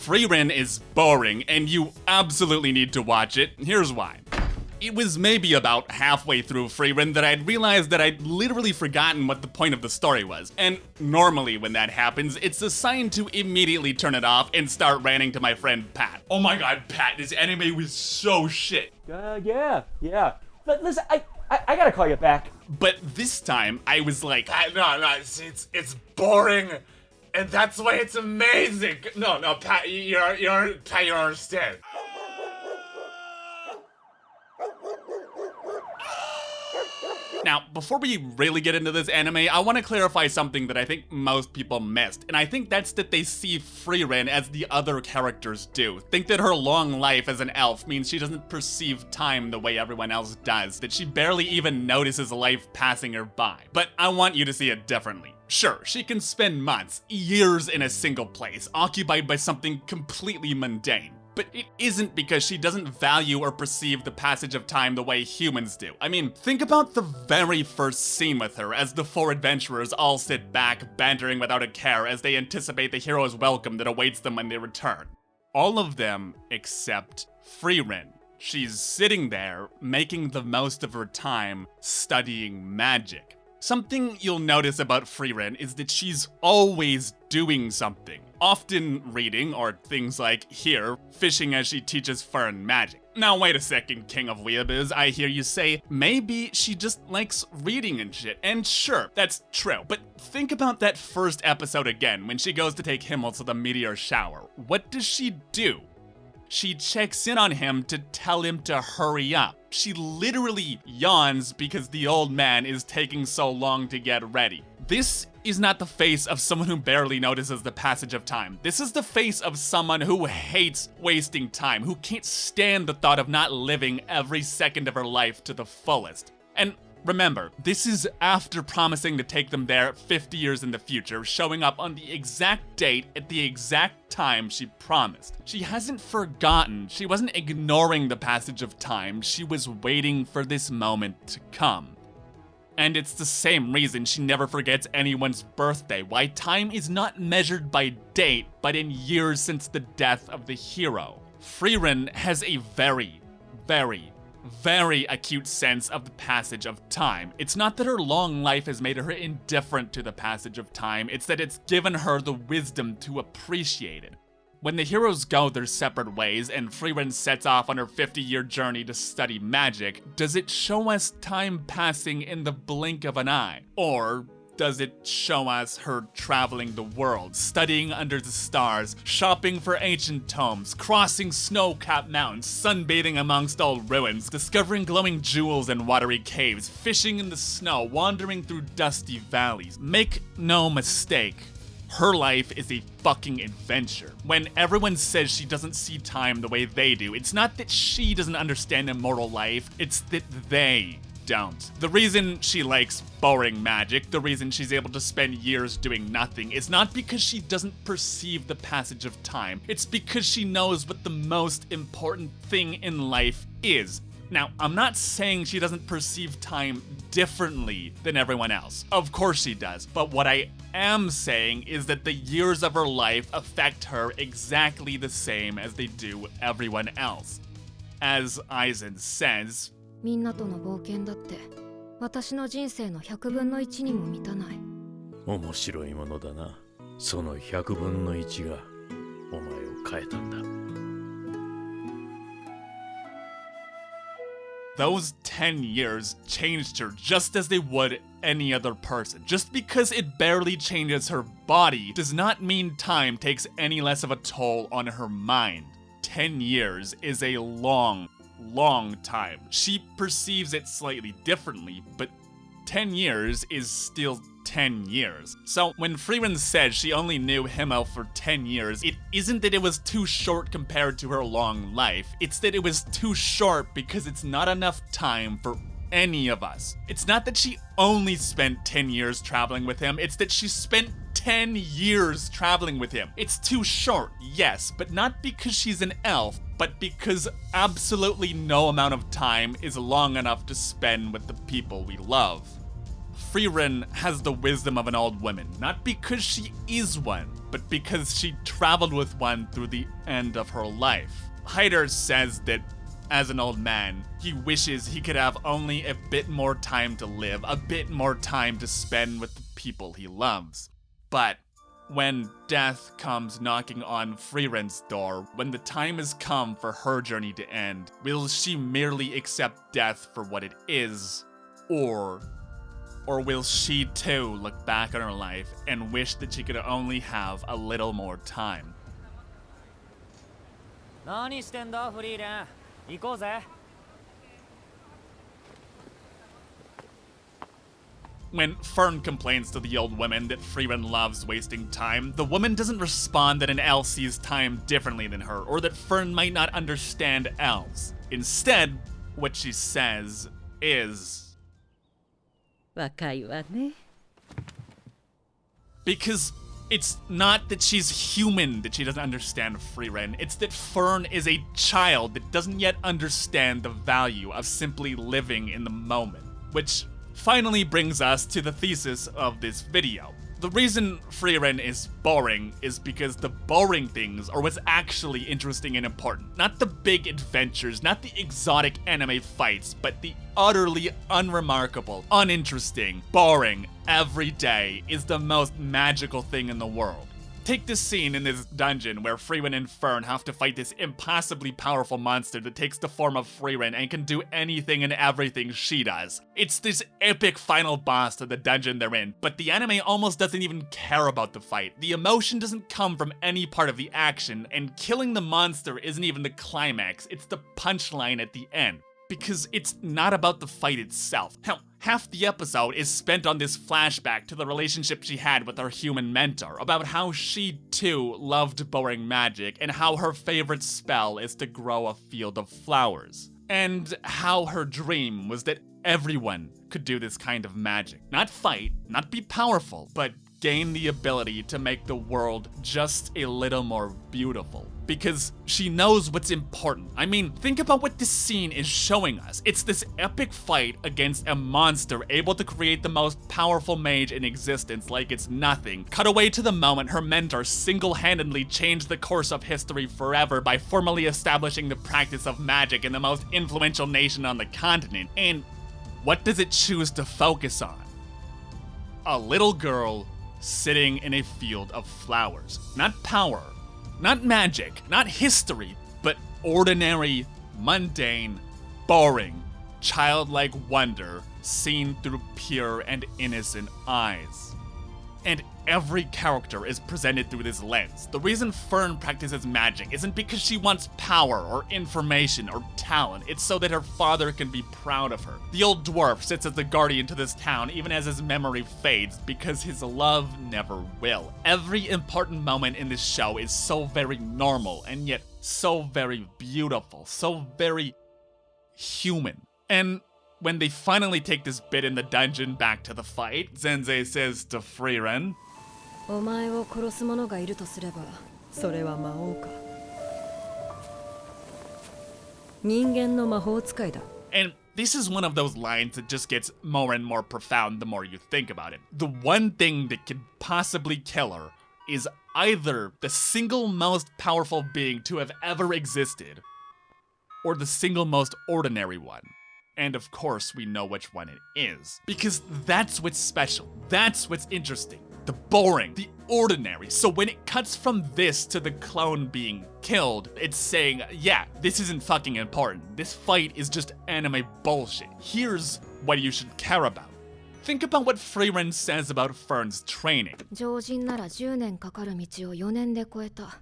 Frieren is boring, and you absolutely need to watch it. Here's why. It was maybe about halfway through Frieren that I'd realized that I'd literally forgotten what the point of the story was. And normally when that happens, it's a sign to immediately turn it off and start ranting to my friend Pat. Oh my god, Pat, this anime was so shit. Yeah. But listen, I gotta call you back. But this time, I was like, No, it's boring, and that's why it's amazing. No, Pat, you don't understand. Now, before we really get into this anime, I want to clarify something that I think most people missed, and I think that's that they see Frieren as the other characters do. Think that her long life as an elf means she doesn't perceive time the way everyone else does, that she barely even notices life passing her by. But I want you to see it differently. Sure, she can spend months, years in a single place, occupied by something completely mundane. But it isn't because she doesn't value or perceive the passage of time the way humans do. I mean, think about the very first scene with her as the four adventurers all sit back, bantering without a care as they anticipate the hero's welcome that awaits them when they return. All of them except Frieren. She's sitting there, making the most of her time, studying magic. Something you'll notice about Frieren is that she's always doing something. Often reading, or things like here, fishing as she teaches Frieren magic. Now wait a second, King of Weeaboos, I hear you say, maybe she just likes reading and shit. And sure, that's true, but think about that first episode again when she goes to take Himmel to the meteor shower. What does she do? She checks in on him to tell him to hurry up. She literally yawns because the old man is taking so long to get ready. This is not the face of someone who barely notices the passage of time. This is the face of someone who hates wasting time, who can't stand the thought of not living every second of her life to the fullest. And remember, this is after promising to take them there 50 years in the future, showing up on the exact date at the exact time she promised. She hasn't forgotten. She wasn't ignoring the passage of time. She was waiting for this moment to come. And it's the same reason she never forgets anyone's birthday, why time is not measured by date, but in years since the death of the hero. Frieren has a very acute sense of the passage of time. It's not that her long life has made her indifferent to the passage of time, it's that it's given her the wisdom to appreciate it. When the heroes go their separate ways and Frieren sets off on her 50-year journey to study magic, does it show us time passing in the blink of an eye? Or does it show us her traveling the world, studying under the stars, shopping for ancient tomes, crossing snow-capped mountains, sunbathing amongst old ruins, discovering glowing jewels in watery caves, fishing in the snow, wandering through dusty valleys? Make no mistake, her life is a fucking adventure. When everyone says she doesn't see time the way they do, it's not that she doesn't understand immortal life, it's that they don't. The reason she likes boring magic, the reason she's able to spend years doing nothing, is not because she doesn't perceive the passage of time. It's because she knows what the most important thing in life is. Now, I'm not saying she doesn't perceive time differently than everyone else. Of course she does. But what I am saying is that the years of her life affect her exactly the same as they do everyone else. As Aizen says, みんなとの冒険だって私の人生の100分の1にも満たない。面白いものだな。その100分の1がお前を変えたんだ。Those 10 years changed her just as they would any other person. Just because it barely changes her body does not mean time takes any less of a toll on her mind. 10 years is a long time. She perceives it slightly differently, but 10 years is still 10 years. So when Frieren said she only knew Himmel for 10 years, it isn't that it was too short compared to her long life, it's that it was too short because it's not enough time for any of us. It's not that she only spent 10 years traveling with him, it's that she spent 10 years traveling with him. It's too short, yes, but not because she's an elf, but because absolutely no amount of time is long enough to spend with the people we love. Frieren has the wisdom of an old woman, not because she is one, but because she traveled with one through the end of her life. Hyder says that as an old man, he wishes he could have only a bit more time to live, a bit more time to spend with the people he loves. But when death comes knocking on Frieren's door, when the time has come for her journey to end, will she merely accept death for what it is, or will she too look back on her life and wish that she could only have a little more time? 何してんだフリーレン行こうぜ When Fern complains to the old woman that Frieren loves wasting time, the woman doesn't respond that an elf sees time differently than her, or that Fern might not understand elves. Instead, what she says is... 若いわね Because it's not that she's human that she doesn't understand Frieren, it's that Fern is a child that doesn't yet understand the value of simply living in the moment. Which finally brings us to the thesis of this video. The reason Frieren is boring is because the boring things are what's actually interesting and important. Not the big adventures, not the exotic anime fights, but the utterly unremarkable, uninteresting, boring, every day is the most magical thing in the world. Take this scene in this dungeon where Frieren and Fern have to fight this impossibly powerful monster that takes the form of Frieren and can do anything and everything she does. It's this epic final boss to the dungeon they're in, but the anime almost doesn't even care about the fight. The emotion doesn't come from any part of the action, and killing the monster isn't even the climax, it's the punchline at the end. Because it's not about the fight itself. Hell, half the episode is spent on this flashback to the relationship she had with her human mentor, about how she too loved boring magic, and how her favorite spell is to grow a field of flowers. And how her dream was that everyone could do this kind of magic. Not fight, not be powerful, but gain the ability to make the world just a little more beautiful. Because she knows what's important. I mean, think about what this scene is showing us. It's this epic fight against a monster able to create the most powerful mage in existence like it's nothing. Cut away to the moment her mentor single-handedly changed the course of history forever by formally establishing the practice of magic in the most influential nation on the continent. And what does it choose to focus on? A little girl sitting in a field of flowers. Not power, not magic, not history, but ordinary, mundane, boring, childlike wonder seen through pure and innocent eyes. And every character is presented through this lens. The reason Fern practices magic isn't because she wants power or information or talent, it's so that her father can be proud of her. The old dwarf sits as the guardian to this town even as his memory fades, because his love never will. Every important moment in this show is so very normal, and yet so very beautiful, so very human. And when they finally take this bit in the dungeon back to the fight, Zenze says to Frieren, お前を殺す者がいるとすればそれは魔王か人間の魔法使いだ and this is one of those lines that just gets more and more profound the more you think about it. The one thing that could possibly kill her is either the single most powerful being to have ever existed, or the single most ordinary one. And of course, we know which one it is. Because that's what's special. That's what's interesting. The boring, the ordinary. So when it cuts from this to the clone being killed, it's saying, yeah, this isn't fucking important. This fight is just anime bullshit. Here's what you should care about. Think about what Frieren says about Fern's training. 常人なら10年かかる道を4年で越えた。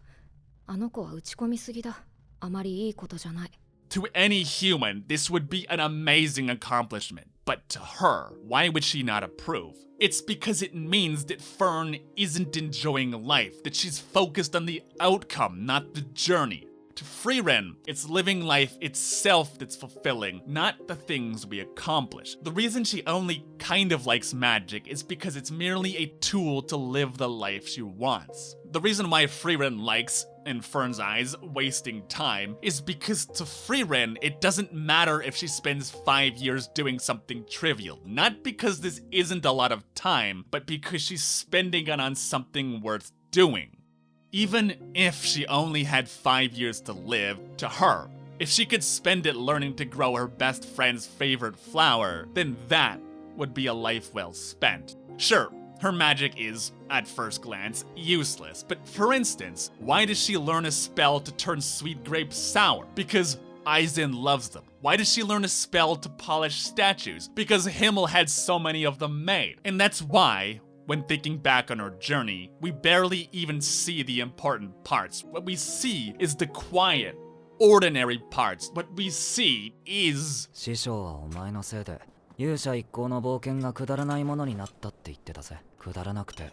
あの子は打ち込みすぎだ。あまりいいことじゃない。 To any human, this would be an amazing accomplishment. But to her, why would she not approve? It's because it means that Fern isn't enjoying life, that she's focused on the outcome, not the journey. To Frieren, it's living life itself that's fulfilling, not the things we accomplish. The reason she only kind of likes magic is because it's merely a tool to live the life she wants. The reason why Frieren likes, in Fern's eyes, wasting time is because to Frieren, it doesn't matter if she spends 5 years doing something trivial. Not because this isn't a lot of time, but because she's spending it on something worth doing. Even if she only had 5 years to live, to her, if she could spend it learning to grow her best friend's favorite flower, then that would be a life well spent. Sure, her magic is, at first glance, useless, but for instance, why does she learn a spell to turn sweet grapes sour? Because Aizen loves them. Why does she learn a spell to polish statues? Because Himmel had so many of them made. And that's why, when thinking back on her journey, we barely even see the important parts. What we see is the quiet, ordinary parts. What we see is... 師匠はお前のせいで勇者一行の冒険がくだらないものになったって言ってたぜ。くだらなくて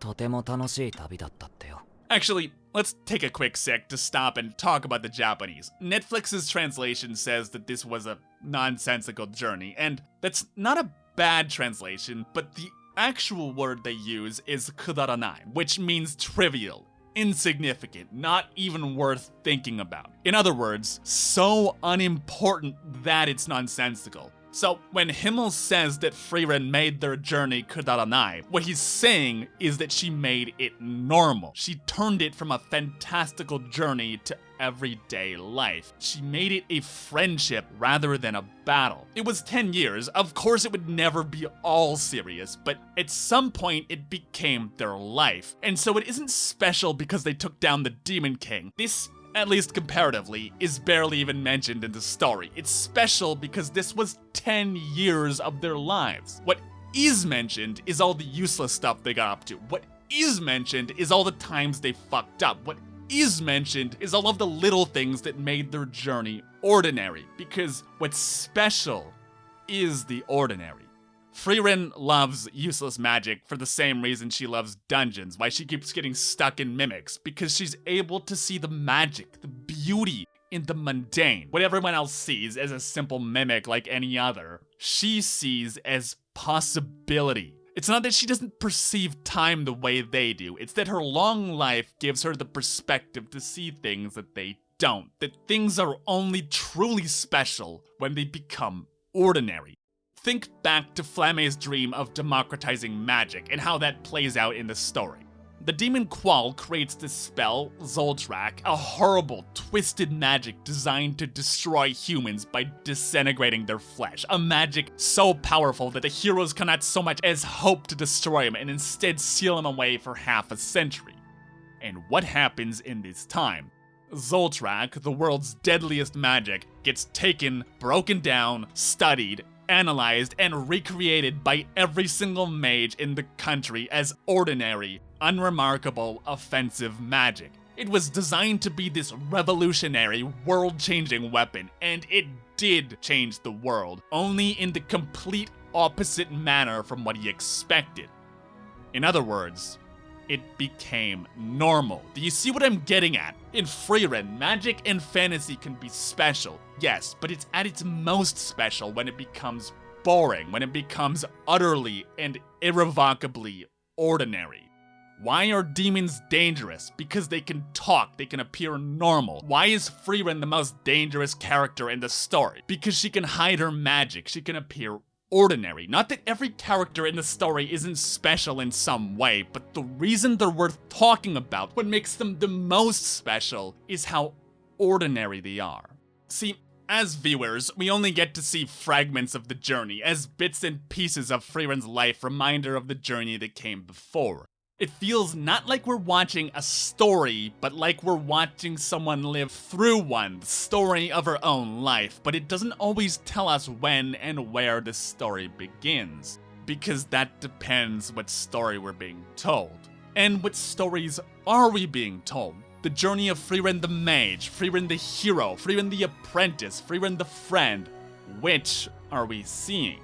とても楽しい旅だったってよ。Actually, let's take a quick sec to stop and talk about the Japanese. Netflix's translation says that this was a nonsensical journey, and that's not a bad translation, but the actual word they use is kudaranai, which means trivial, insignificant, not even worth thinking about. In other words, so unimportant that it's nonsensical. So when Himmel says that Frieren made their journey kudaranai, what he's saying is that she made it normal. She turned it from a fantastical journey to everyday life. She made it a friendship rather than a battle. It was 10 years, of course it would never be all serious, but at some point it became their life. And so it isn't special because they took down the Demon King. This, at least comparatively, is barely even mentioned in the story. It's special because this was 10 years of their lives. What is mentioned is all the useless stuff they got up to. What is mentioned is all the times they fucked up. What is mentioned is all of the little things that made their journey ordinary, because what's special is the ordinary. Frieren loves useless magic for the same reason she loves dungeons, why she keeps getting stuck in mimics, because she's able to see the magic, the beauty in the mundane. What everyone else sees as a simple mimic like any other, she sees as possibility. It's not that she doesn't perceive time the way they do, it's that her long life gives her the perspective to see things that they don't, that things are only truly special when they become ordinary. Think back to Flamme's dream of democratizing magic and how that plays out in the story. The demon Qual creates this spell, Zoltrak, a horrible, twisted magic designed to destroy humans by disintegrating their flesh. A magic so powerful that the heroes cannot so much as hope to destroy him and instead seal him away for half a century. And what happens in this time? Zoltrak, the world's deadliest magic, gets taken, broken down, studied, analyzed, and recreated by every single mage in the country as ordinary, unremarkable, offensive magic. It was designed to be this revolutionary, world-changing weapon, and it did change the world, only in the complete opposite manner from what he expected. In other words, it became normal. Do you see what I'm getting at? In Frieren, magic and fantasy can be special, yes, but it's at its most special when it becomes boring, when it becomes utterly and irrevocably ordinary. Why are demons dangerous? Because they can talk, they can appear normal. Why is Frieren the most dangerous character in the story? Because she can hide her magic, she can appear ordinary. Not that every character in the story isn't special in some way, but the reason they're worth talking about, what makes them the most special, is how ordinary they are. See, as viewers, we only get to see fragments of the journey, as bits and pieces of Frieren's life reminder of the journey that came before. It feels not like we're watching a story, but like we're watching someone live through one, the story of her own life, but it doesn't always tell us when and where the story begins, because that depends what story we're being told. And what stories are we being told? The journey of Frieren the mage, Frieren the hero, Frieren the apprentice, Frieren the friend. Which are we seeing?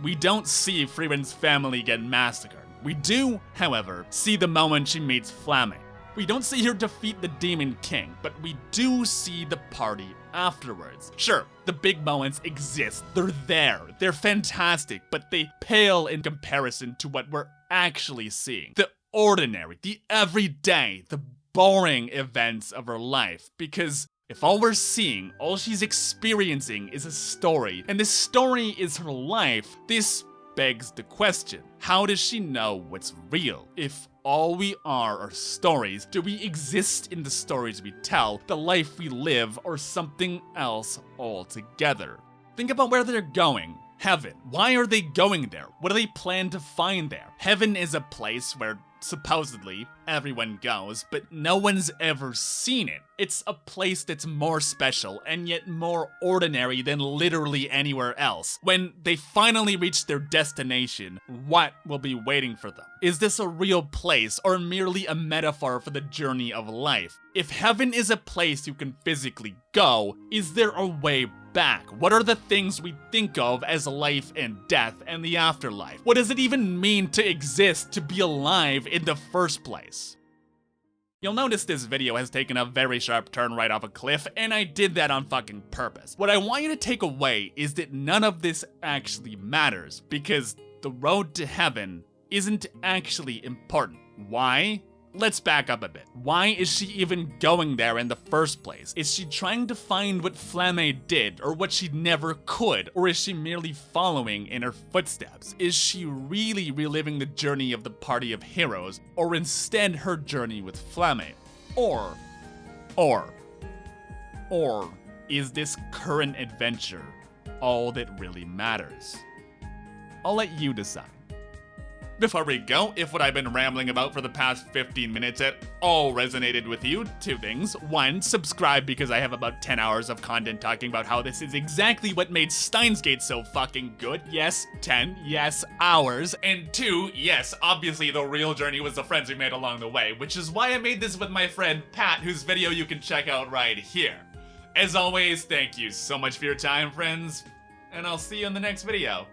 We don't see Frieren's family get massacred. We do, however, see the moment she meets Flamme. We don't see her defeat the Demon King, but we do see the party afterwards. Sure, the big moments exist, they're there, they're fantastic, but they pale in comparison to what we're actually seeing. The ordinary, the everyday, the boring events of her life, because if all we're seeing, all she's experiencing is a story, and this story is her life, this begs the question, how does she know what's real? If all we are stories, do we exist in the stories we tell, the life we live, or something else altogether? Think about where they're going. Heaven. Why are they going there? What do they plan to find there? Heaven is a place where supposedly everyone goes, but no one's ever seen it. It's a place that's more special and yet more ordinary than literally anywhere else. When they finally reach their destination, what will be waiting for them? Is this a real place or merely a metaphor for the journey of life? If heaven is a place you can physically go, is there a way back? What are the things we think of as life and death and the afterlife? What does it even mean to exist, to be alive in the first place? You'll notice this video has taken a very sharp turn right off a cliff, and I did that on fucking purpose. What I want you to take away is that none of this actually matters, because the road to heaven isn't actually important. Why? Let's back up a bit. Why is she even going there in the first place? Is she trying to find what Flamme did, or what she never could? Or is she merely following in her footsteps? Is she really reliving the journey of the party of heroes, or instead her journey with Flamme? Or is this current adventure all that really matters? I'll let you decide. Before we go, if what I've been rambling about for the past 15 minutes at all resonated with you, two things. One, subscribe because I have about 10 hours of content talking about how this is exactly what made Steins Gate so fucking good. Yes, 10, yes, hours. And two, yes, obviously the real journey was the friends we made along the way, which is why I made this with my friend Pat, whose video you can check out right here. As always, thank you so much for your time, friends, and I'll see you in the next video.